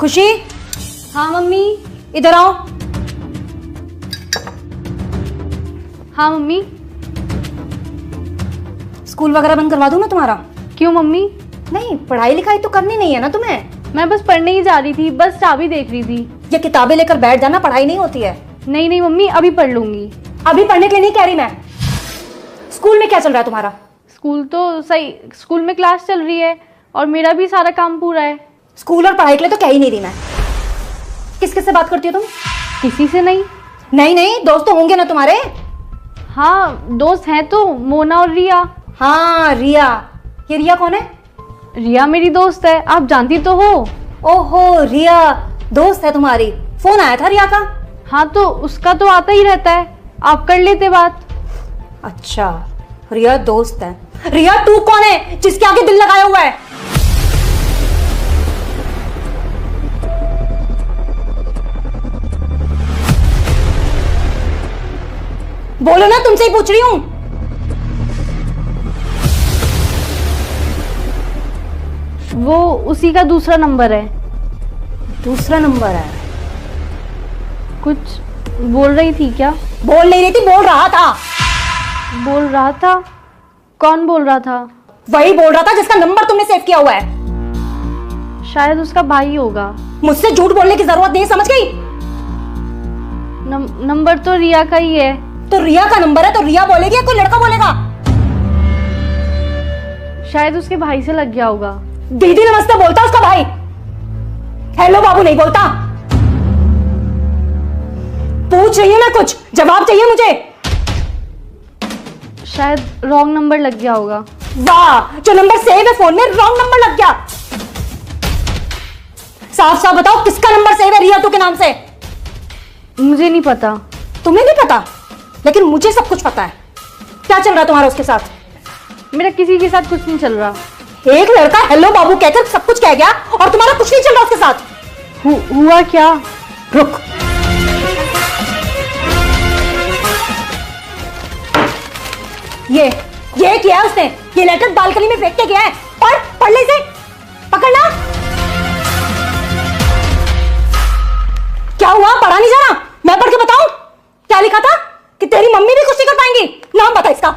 खुशी। हाँ मम्मी। इधर आओ। हाँ मम्मी। स्कूल वगैरह बंद करवा दूं मैं तुम्हारा? क्यों मम्मी? नहीं, पढ़ाई लिखाई तो करनी नहीं है ना तुम्हें? मैं बस पढ़ने ही जा रही थी, बस चाबी देख रही थी। ये किताबें लेकर बैठ जाना, पढ़ाई नहीं होती है। नहीं नहीं मम्मी, अभी पढ़ लूंगी। अभी पढ़ने के लिए नहीं कह रही मैं। स्कूल में क्या चल रहा है तुम्हारा? स्कूल तो सही, स्कूल में क्लास चल रही है और मेरा भी सारा काम पूरा है। स्कूल और पढ़ाई के लिए तो कह ही नहीं रही मैं। किस किस से बात करती हो तुम? किसी से नहीं। नहीं नहीं, दोस्त तो होंगे ना तुम्हारे? हाँ दोस्त हैं तो, मोना और रिया। हाँ रिया। ये रिया कौन है? रिया मेरी दोस्त है, आप जानती तो हो। ओहो, रिया दोस्त है तुम्हारी। फोन आया था रिया का? हाँ तो उसका तो आता ही रहता है, आप कर लेते बात। अच्छा, रिया दोस्त है। रिया तू कौन है जिसके आगे दिल लगाया हुआ है? बोलो ना, तुमसे ही पूछ रही हूं। वो उसी का दूसरा नंबर है। दूसरा नंबर है? कुछ बोल रही थी क्या? बोल नहीं रही थी, बोल रहा था। बोल रहा था? कौन बोल रहा था? वही बोल रहा था जिसका नंबर तुमने सेव किया हुआ है। शायद उसका भाई होगा। मुझसे झूठ बोलने की जरूरत नहीं, समझ गई? नंबर तो रिया का ही है। तो रिया का नंबर है तो रिया बोलेगी या कोई लड़का बोलेगा? शायद उसके भाई से लग गया होगा। दीदी नमस्ते बोलता उसका भाई, हेलो बाबू नहीं बोलता। पूछ रही हूं मैं, कुछ जवाब चाहिए मुझे। शायद रॉन्ग नंबर लग गया होगा। वाह, जो नंबर सेव है फोन में रॉन्ग नंबर लग गया। साफ साफ बताओ किसका नंबर सेव है रिया तू के नाम से? मुझे नहीं पता। तुम्हें नहीं पता? लेकिन मुझे सब कुछ पता है। क्या चल रहा है तुम्हारा उसके साथ? मेरा किसी के साथ कुछ नहीं चल रहा। एक लड़का हेलो बाबू कहकर सब कुछ कह गया और तुम्हारा कुछ नहीं चल रहा उसके साथ। हुआ क्या? रुक, ये किया है उसने। ये लेटर बालकनी में फेंक के गया है। पढ़ ले इसे, पकड़ना। क्या हुआ? पढ़ा नहीं जा रहा? मैं पढ़ के बताऊं क्या लिखा था? कि तेरी मम्मी भी कुछ नहीं कर पाएंगी। नाम बता इसका।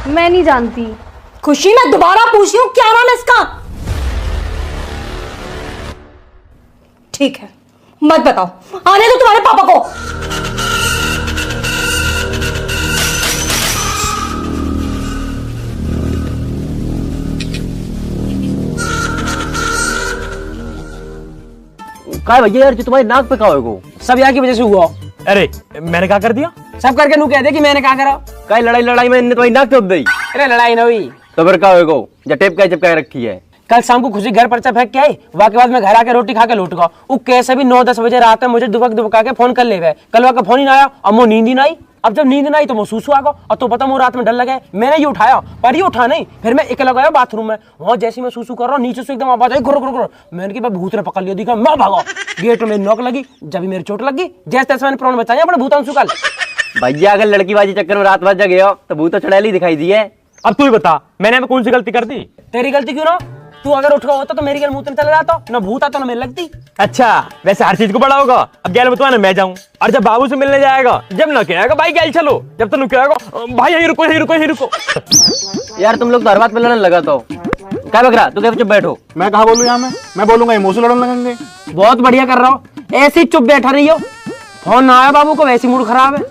मैं नहीं जानती। खुशी, मैं दोबारा पूछ रही हूं, क्या नाम है इसका? ठीक है, मत बताओ। आने दो तुम्हारे पापा को। काय भैया यार, जो तुम्हारी नाक पे कहा हो सब यहाँ की वजह से हुआ। अरे मैंने क्या कर दिया? सब करके नू कह दे कि मैंने क्या करा। काय लड़ाई में इनने तुम्हारी नाक टोप दी? अरे लड़ाई न हुई तो फिर क्या होगा? जब टेप का चिपका रखी है। कल शाम को खुशी घर पर्चा फेंक के आई, वाके बाद में घर आके रोटी खा के लौट गया। वो कैसे भी 9-10 बजे रात में मुझे दुबका के फोन कर ले गए। कल वह का फोन ही ना आया और मुझे नींद ही ना आई। अब जब नींद ना आई तो मैं सूसू आ गया और तो पता मुझे रात में डर लगा। मैंने ये उठाया पर ये उठा नहीं। फिर मैं अकेला गया बाथरूम में। वहां जैसे मैं सूसू कर रहा हूँ नीचे से एकदम आवाज आई, घुर। मैंने कि भूत ने पकड़ लिया, दिखा मैं भागा। गेट में नॉक लगी, जब मेरी चोट लगी जैसे तैसे मैंने प्राण बचाया अपने भूतांशु कल। भैया अगर लड़की बाजी चक्कर में रात भर जगे हो तो भूत तो चढ़ैली दिखाई दी है। अब तू ही बता, मैंने कौन सी गलती कर दी? तेरी गलती क्यों ना? तू अगर उठ गया होता तो मेरी गल मुंह में चला जाता, ना भूत आता ना मेरे लगती। अच्छा, वैसे हर चीज को बड़ा होगा। अब गैल बतवा ना मैं जाऊं, और जब बाबू से मिलने जाएगा जब ना कहेगा भाई गैल चलो, जब तक कहेगा भाई यहीं रुको। यार तुम लोग तो हर बात पे लड़ने लगा। तो क्या बकरा, तू क्या चुप बैठो? मैं कहा बोलूं? यहाँ मैं बोलूंगा ये मुंह से लड़ने लगेंगे। बहुत बढ़िया कर रहा हो, ऐसे ही चुप बैठा रही हो। फोन ना आया बाबू को, वैसे मूड खराब है।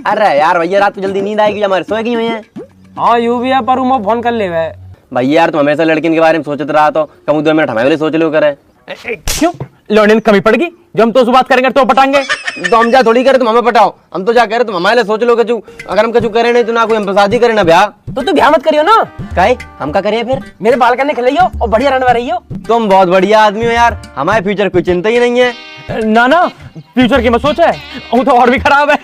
अरे यार भैया, रात को जल्दी नींद आएगी, हमारे सोए क्यों है? हाँ यूं भी है, पर वो फोन कर ले गए। भैया यार तुम हमेशा लड़किन के बारे में सोचते रहा तो कम 2 मिनट हमारे लिए सोच लो करे। क्यों लड़ने में कमी पड़ेगी? जो हम तो उस बात करेंगे तो पटाएंगे। तो हम जा थोड़ी करे तुम हमें पटाओ। हम तो जा करे तुम हमारे लिए सोच लो कचू। अगर हम कचू करे नहीं तो ना कोई हम शादी करे ना ब्याह। तो तू ब्याह मत करियो ना। काहे हम क्या करिए फिर? मेरे बाल करने खिलाइयो और बढ़िया रहने रही हो। तुम बहुत बढ़िया आदमी हो यार, हमारे फ्यूचर कोई चिंता ही नहीं है। ना फ्यूचर की मत सोच है, वो तो और भी खराब है।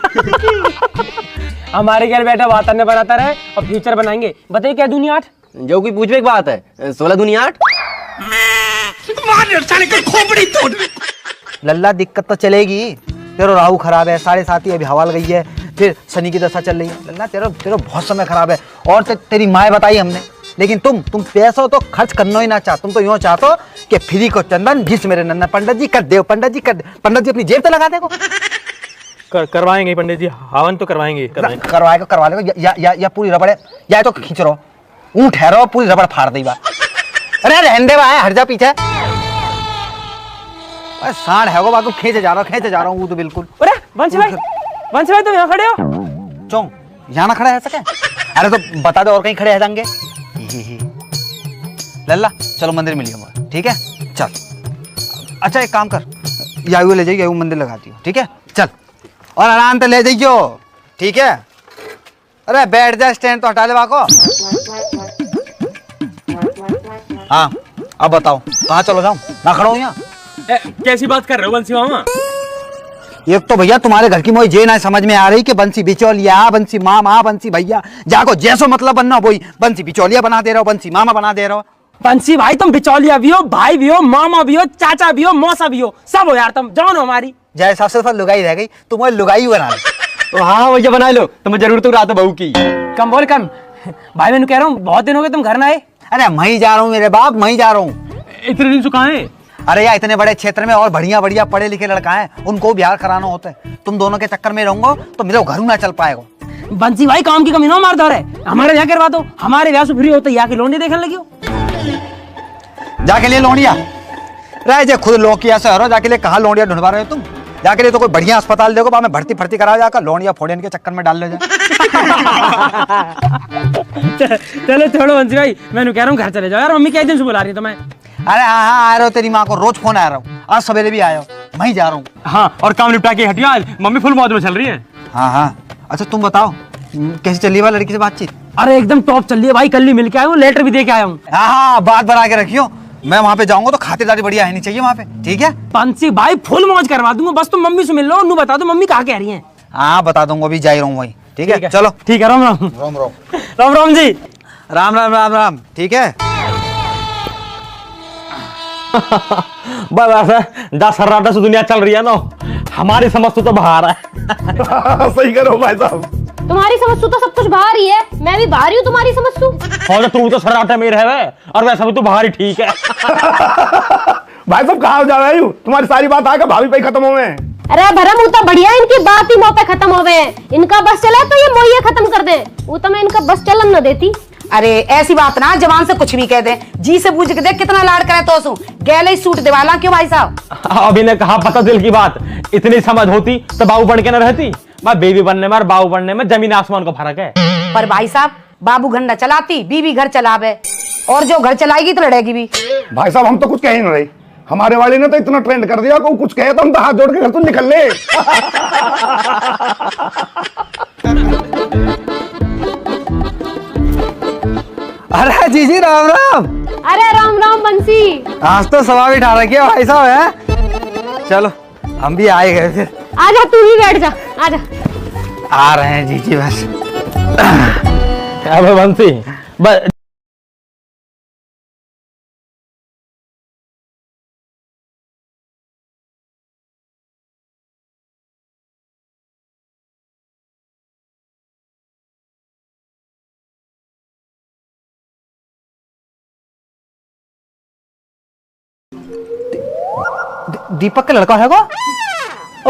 हमारे घर बैठा वातावरण बनाता रहे और फ्यूचर बनाएंगे। बताइए क्या दुनिया 8? जो कोई पूछने की बात है, 16 दुनिया 8। लल्ला दिक्कत तो चलेगी। तेरा राहु खराब है, 7.5 अभी हवा गई है, फिर शनि की दशा चल रही है। लल्ला तेरा बहुत समय खराब है। और तेरी माँ बताई हमने, लेकिन तुम पैसों तो खर्च करना ही ना चाह। तुम तो यूँ चाहते कि फ्री को चंदन जिस मेरे नन्ना पंडित जी कर दे, पंडित जी कर दे। पंडित जी अपनी जेब पे लगा देगो। करवाएंगे पंडित जी, हवन तो करवाएंगे। करवाएगा, करवा लेगा। या पूरी रबड़ है, या तो खींच रहो, ऊँट ठहरो, पूरी रबड़ फाड़ दी बा। अरे रहने दे भाई, हट जा पीछे। सांड है वो, बाकी खींचे जा रहा हूँ वो तो बिल्कुल। अरे वंशी भाई तुम यहाँ खड़े हो? चौं यहाँ ना खड़ा है सके? अरे तो बता दो और कहीं खड़े हैं जाएंगे। लल्ला चलो मंदिर मिलिए हमारा, ठीक है? चल। अच्छा एक काम कर, यायू ले जाइए, यायू मंदिर लगाती हो, ठीक है? चल और आराम से ले जाइयो, ठीक है? अरे बैठ जा, स्टैंड तो हटा ले बाको। हाँ अब बताओ कहाँ चलो जाऊँ? ना खड़ा हूँ यहाँ। कैसी बात कर रहे हो बंसी मामा? एक तो भैया तुम्हारे घर की मोई जे ना समझ में आ रही कि बंसी बिचौलिया, बंसी मामा, बंसी भैया, जाको जैसो मतलब बनना वही बंसी बिचौलिया बना दे रहे हो, बंसी मामा बना दे रहे हो। बंसी भाई तुम बिचौलिया भी हो, भाई भी हो, मामा भी हो, चाचा भी हो, मौसा भी हो, सब हो यार तुम। जान हो हमारी। जय सबसे सब लुगाई रह गई, तुम लुगाई बना लो। हाँ भैया बना लो, तुम्हें जरूरत तो रात बहू की। कम बोल कम। भाई मैं कह रहा हूँ बहुत दिन हो गए तुम घर ना आए। अरे मैं ही जा रहा हूँ मेरे बाप, मैं ही जा रहा हूँ। इतने दिन सुखाए? अरे यार इतने बड़े क्षेत्र में और बढ़िया बढ़िया पढ़े लिखे लड़का है, उनको बिहार कराना होता है। तुम दोनों के चक्कर में रहूंगा तो मेरे घर ना चल पाएगा। बंसी भाई काम की कमी ना मार दो रे, हमारे यहाँ करवा दो, हमारे ब्याह से फ्री होते यहाँ की लोनी देखने लगी हो। जाके लिए लोनिया रह जे खुद लोकिया से हरो, जाके लिए कहाँ लोनिया ढूंढवा रहे हो तुम? जाके लिए तो कोई बढ़िया अस्पताल देखो, बाद में भर्ती करा जाकर लोनिया फोड़ियन के चक्कर में डाल ले जाए। चलो छोड़ो बंसी भाई, मैं कह रहा हूँ घर चले जाओ यार, मम्मी कई दिन से बुला रही है तुम्हें। अरे हाँ आ रहे हो, तेरी माँ को रोज फोन आ रहा हूँ, आज सवेरे भी आया हो, मैं ही जा रहा हूँ। हाँ और काम निपटा के हटिया, मम्मी फुल मौज में चल रही है। हाँ अच्छा तुम बताओ कैसी चल रही है लड़की से बातचीत? अरे एकदम टॉप चल रही है भाई, कल ही मिल के आया हूँ, लेटर भी दे के आया हूँ। हाँ बात बना के रखियो, मैं वहाँ पे जाऊंगा तो खातिरदारी बढ़िया आनी चाहिए वहाँ पे, ठीक है? बंसी भाई फुल मौज करवा दूंगा, बस तुम मम्मी से मिल लो, उन्हें बता दो मम्मी कहाँ कह रही है। हाँ बता दूंगा, अभी जा रहा हूँ वही, ठीक है? चलो ठीक है, राम राम। राम राम राम राम जी। राम राम राम राम, ठीक है? बस दस सर्राटा से दुनिया चल रही है ना, हमारी समझ तो बाहर है। सही करो भाई साहब। तुम्हारी समझ तो सब कुछ बाहर ही है, मैं भी बाहर ही हूँ तुम्हारी समझ। और तू तो सर्राटे में रहे और वैसा भी तू बाहर ही ठीक है। भाई साहब कहाँ जा रहे हो? तुम्हारी सारी बात आकर भाभी पे खत्म हो गए। अरे भरम तो बढ़िया, इनकी बात ही मुंह पे खत्म हो गए। इनका बस चला तो ये मोहिया खत्म कर दे, वो तो मैं इनका बस चलन न देती। अरे ऐसी बात ना, जवान से कुछ भी कह दे, जी से पूछ के देख कितना लाड करे तो सू गैले सूट दिवाला क्यों भाई साहब? अभी ने कहा पता दिल की बात, इतनी समझ होती तो बाबू बन के न रहती। मैं बेबी बनने में और बाबू बनने में जमीन आसमान का फर्क है। पर भाई साहब बाबू घर न चलाती, बीबी घर चलावे, और जो घर चलाएगी तो लड़ेगी भी। भाई साहब हम तो कुछ कह ही नहीं रहे, हमारे वाले ने तो इतना ट्रेंड कर दिया को कुछ कहे तो हम तो हाथ जोड़ के घर तो निकल ले। अरे जीजी राम राम। अरे राम राम बंसी। आज तो सवा भी ठा रखी है भाई साहब है। चलो हम भी आए गए फिर। आजा तू ही बैठ जा, आजा। आ रहे हैं जीजी बस। अबे बंसी बस दीपक का लड़का है को?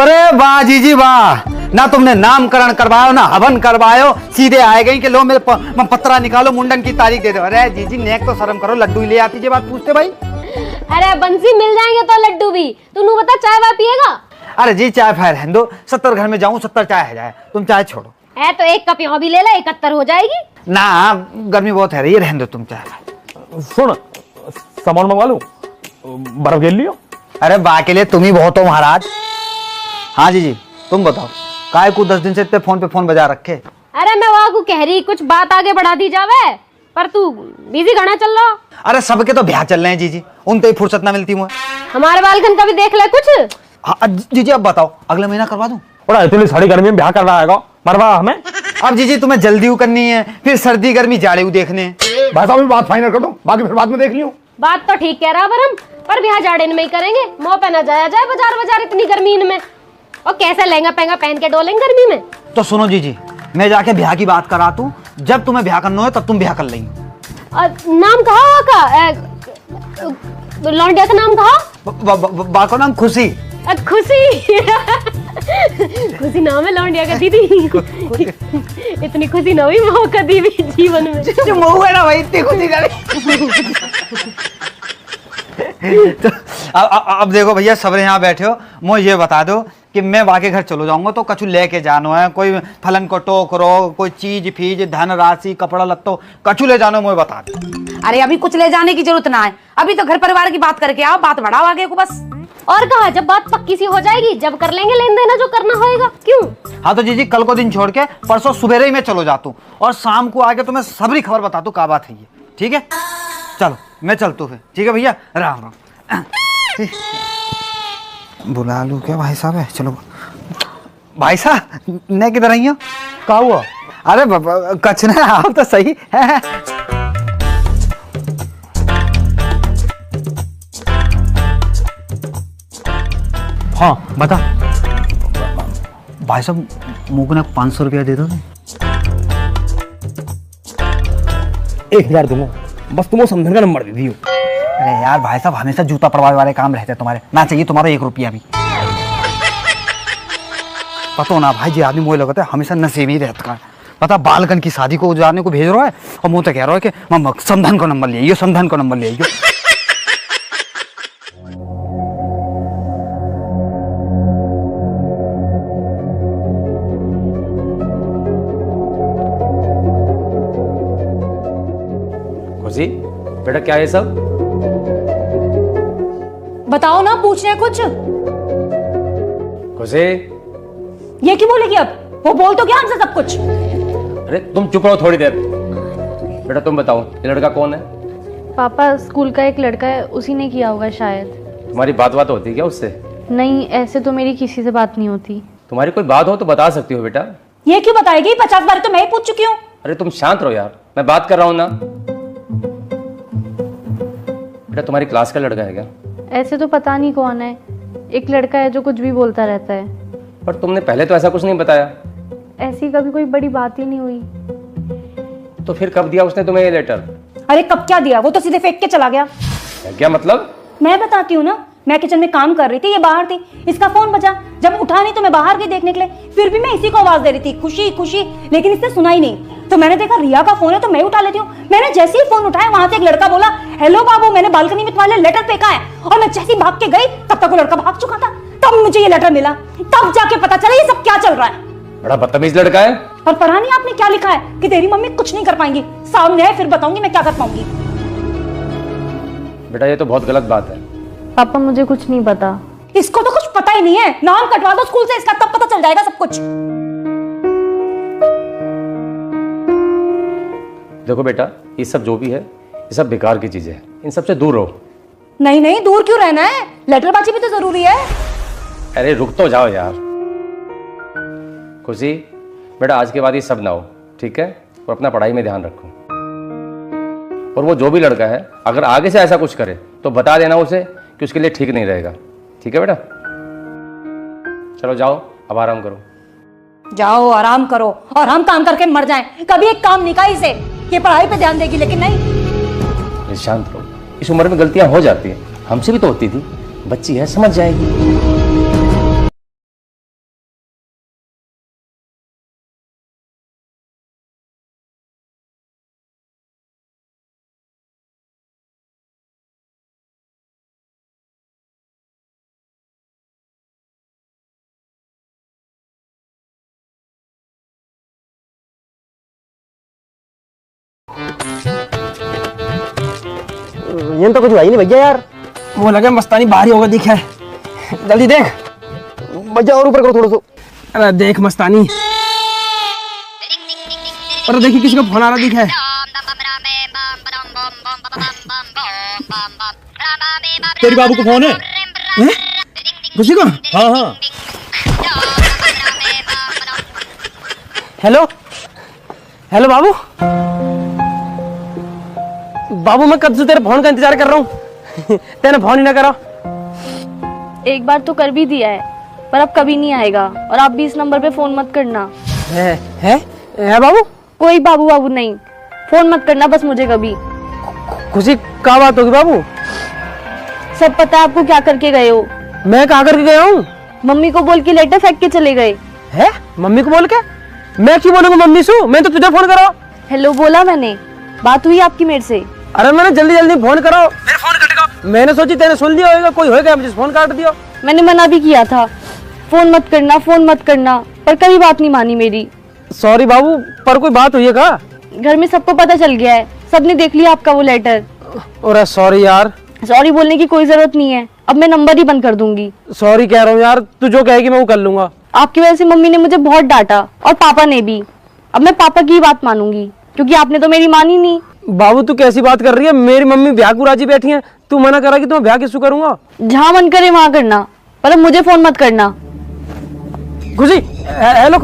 अरे वाह जीजी वाह, ना तुमने नामकरण करवायो ना हवन करवायो, सीधे आए गई कि लो मेरे पत्रा निकालो, मुंडन की तारीख दे दो। अरे जीजी नेक तो शर्म करो, लड्डू ले आती जे बात पूछते भाई। अरे बंसी मिल जाएंगे तो लड्डू भी, तू बता चाय वाय पिएगा? अरे जी चाय फायर रहने दो, 70 घर में जाऊं 70 चाय है जाए, तुम चाय छोड़ो। है तो एक कप यहाँ भी ले ले, 71 हो जाएगी। ना गर्मी बहुत है, ये रहने दो तुम चाय। सुन सामान मंगवा लूं, बर्फ घेर लियो। अरे बा के लिए तुम ही बहुत हो महाराज। हाँ जी तुम बताओ, काय को 10 दिन से इतने फोन पे फोन बजा रखे? अरे मैं वहाँ को कह रही कुछ बात आगे बढ़ा दी जावे, पर तू बिजी घना चल रहा। अरे सबके तो ब्याह चल रहे हैं जीजी, उनते ही फुर्सत ना मिलती मुझे। हमारे बालकन का भी देख ले कुछ। हाँ जीजी अब बताओ, अगले महीना करवा दूं? और इतनी सारी गर्मी में ब्याह कर रहा है मरवा हमें। अब जीजी तुम्हें जल्दी करनी है, फिर सर्दी गर्मी जाड़े देखने हैं। भाई साहब बात फाइनल कर दो, बाकी फिर बाद में देख लियो। बात तो ठीक कह रहा बरम, पर ब्याह जाड़े में ही करेंगे, मुंह पे ना जाया जाए बाजार इतनी गर्मी में, और कैसे लहंगा पहंगा पहन के डोलेंगे गर्मी में। तो सुनो जीजी, मैं जाके ब्याह की बात करा तू, जब तुम्हें ब्याह करना है तब तुम ब्याह कर लेंगे। नाम कहा का लौंडिया का नाम कहा? बा को नाम खुशी। खुशी खुशी नाम है लौंडिया का दीदी। इतनी खुशी ना हुई माँ कभी भी जीवन में। जो महू है ना भाई, इतनी खुशी ना। तो अब देखो भैया, सब यहाँ बैठे हो, मुझे ये बता दो कि मैं वाके घर चलो जाऊंगा तो कछु लेके जानो है, कोई फलन को टोकरो, कोई चीज फीज धन राशि कपड़ा लत्तो कछु ले जानो, मुझे बता दो। अरे अभी कुछ ले जाने की जरूरत ना है, अभी तो घर परिवार की बात करके आओ, बात बढ़ाओ आगे को बस। और कहा जब बात पक्की सी हो जाएगी जब कर लेंगे लेन देना जो करना होएगा। क्यों? हाँ तो जीजी कल को दिन छोड़ के परसों सुबह ही मैं चलो जाता हूँ और शाम को आके तुम्हें सबरी खबर बता दूँ क्या बात है ये, ठीक है? चलो मैं चलता हूँ फिर, ठीक है भैया, राम राम। बुला लूँ क्या भाई साहब है? चलो भाई साहब, मैं किधर आई हूँ? क्या हुआ? अरे कछ ना, आप तो सही है। हाँ बता। भाई साहब मुँह को ना 500 रुपया दे दो। 1000 दूंगा, बस तुम समझने का नंबर दे दियो। अरे यार भाई साहब, हमेशा जूता पड़वाने वाले काम रहते हैं तुम्हारे, ना चाहिए तुम्हारा 1 रुपया भी। पता ना भाई जी, आदमी मुझे लगता है हमेशा नशे में ही रहता है। पता बालकन की शादी को जाने को भेज रहा है और मुँह तो कह रहा है कि मम्मा समधन को नंबर ले आइयो, समधन को नंबर ले आइयो। खुशी बेटा क्या है सब? बताओ ना, पूछ रहे कुछ। खुशी ये क्यों बोलेगी अब? वो बोल तो क्या हमसे सब कुछ। अरे तुम चुप रहो थोड़ी देर। बेटा तुम बताओ ये लड़का कौन है? पापा स्कूल का एक लड़का है, उसी ने किया होगा शायद। तुम्हारी बात होती है क्या उससे? नहीं, ऐसे तो मेरी किसी से बात नहीं होती। तुम्हारी कोई बात हो तो बता सकती हो बेटा। ये क्यों बताएगी? 50 बार तो मैं ही पूछ चुकी हूँ। अरे तुम शांत रहो यार, मैं बात कर रहा हूँ ना। बेटा तुम्हारी क्लास का लड़का है क्या? ऐसे तो पता नहीं कौन है, एक लड़का है जो कुछ भी बोलता रहता है। पर तुमने पहले तो ऐसा कुछ नहीं बताया। ऐसी कभी कोई बड़ी बात ही नहीं हुई। तो फिर कब दिया उसने तुम्हें ये लेटर? अरे कब क्या दिया, वो तो सीधे फेंक के चला गया। क्या मतलब? मैं बताती हूँ ना, मैं किचन में काम कर रही थी, ये बाहर थी, इसका फोन बजा, जब उठा नहीं तो मैं बाहर गई देखने के लिए, फिर भी मैं इसी को आवाज दे रही थी खुशी खुशी, लेकिन इसने सुना ही नहीं। तो मैंने देखा रिया का फोन है तो मैं उठा लेती हूँ। मैंने जैसे ही फोन उठाया वहां से एक लड़का बोला, हेलो बाबू मैंने बालकनी में तुम्हारे लेटर फेंका है, और मैं जैसे ही भाग के गई तब तक वो लड़का भाग चुका था। तब मुझे ये लेटर मिला, तब जाके पता चला ये सब क्या चल रहा है। बड़ा बदतमीज लड़का है। और पढ़ा नहीं आपने क्या लिखा है कि तेरी मम्मी कुछ नहीं कर पाएंगी, सामने है फिर बताऊंगी मैं क्या कर पाऊंगी। बेटा ये तो बहुत गलत बात है। पापा मुझे कुछ नहीं पता। इसको तो कुछ पता ही नहीं है, नाम कटवा दो स्कूल से इसका, तब पता चल जाएगा सब कुछ। देखो बेटा ये सब जो भी है ये सब बेकार की चीजें हैं, इन सबसे दूर रहो। नहीं नहीं, दूर क्यों रहना है, लेटरबाजी भी तो जरूरी है। अरे रुक तो जाओ यार। खुशी बेटा आज के बाद ये सब ना हो, ठीक है? और अपना पढ़ाई में ध्यान रखो। और वो जो भी लड़का है अगर आगे से ऐसा कुछ करे तो बता देना उसे कि उसके लिए ठीक नहीं रहेगा, ठीक है बेटा? चलो जाओ अब आराम करो। जाओ आराम करो और हम काम करके मर जाएं, कभी एक काम निकाई से ये पढ़ाई पे ध्यान देगी, लेकिन नहीं। शांत रहो, इस उम्र में गलतियां हो जाती हैं, हमसे भी तो होती थी, बच्ची है समझ जाएगी। ये तो कुछ हुआ ही नहीं भैया यार। वो लगे मस्तानी बाहर ही होगा, दिखा है। जल्दी देख भैया, और ऊपर करो थोड़ा सा। अरे देख मस्तानी, अरे देखिए किसी का फोन आ रहा दिखा है। तेरे बाबू को फोन है? खुशी को? हाँ हाँ। हेलो हेलो बाबू। बाबू मैं कब से तेरे फोन का इंतजार कर रहा हूँ, तेने फोन ही ना करा। एक बार तो कर भी दिया है, पर अब कभी नहीं आएगा, और आप भी इस नंबर पे फोन मत करना। है बाबू? कोई बाबू बाबू नहीं, फोन मत करना बस मुझे कभी। खुशी क्या बात होगी बाबू? सब पता है आपको क्या करके गए हो। मैं कहाँ करके गया हूँ? मम्मी को बोल के लेटर फेंक के चले गए। है मम्मी को बोल के? मैं क्यों बोलूंगा मम्मी से? मैं तो तुझे फोन करो। हेलो बोला मैंने, बात हुई आपकी मेरे से? अरे मैंने जल्दी जल्दी फोन करो, मेरे फोन कट गया। मैंने सोची तेने सुन लिया होगा, कोई होगा मुझे फोन काट दिया। मैंने मना भी किया था, फोन मत करना फोन मत करना, पर कभी बात नहीं मानी मेरी। सॉरी बाबू, पर कोई बात हुई है का? घर में सबको पता चल गया है, सबने देख लिया आपका वो लेटर। अरे सॉरी यार। सॉरी बोलने की कोई जरूरत नहीं है, अब मैं नंबर ही बंद कर दूंगी। सॉरी कह रहा हूँ यार, तू जो कहेगी मैं वो कर लूंगा। आपकी वजह से मम्मी ने मुझे बहुत डांटा और पापा ने भी। अब मैं पापा की ही बात मानूंगी, क्योंकि आपने तो मेरी मानी नहीं। बाबू तू कैसी बात कर रही है? मेरी मम्मी ब्याह को राजी बैठी है, तू मना करा कि तुम्हें ब्याह किससे करूंगा? जहाँ मन करे वहाँ करना, पर अब मुझे फोन मत करना। खुशी हेलो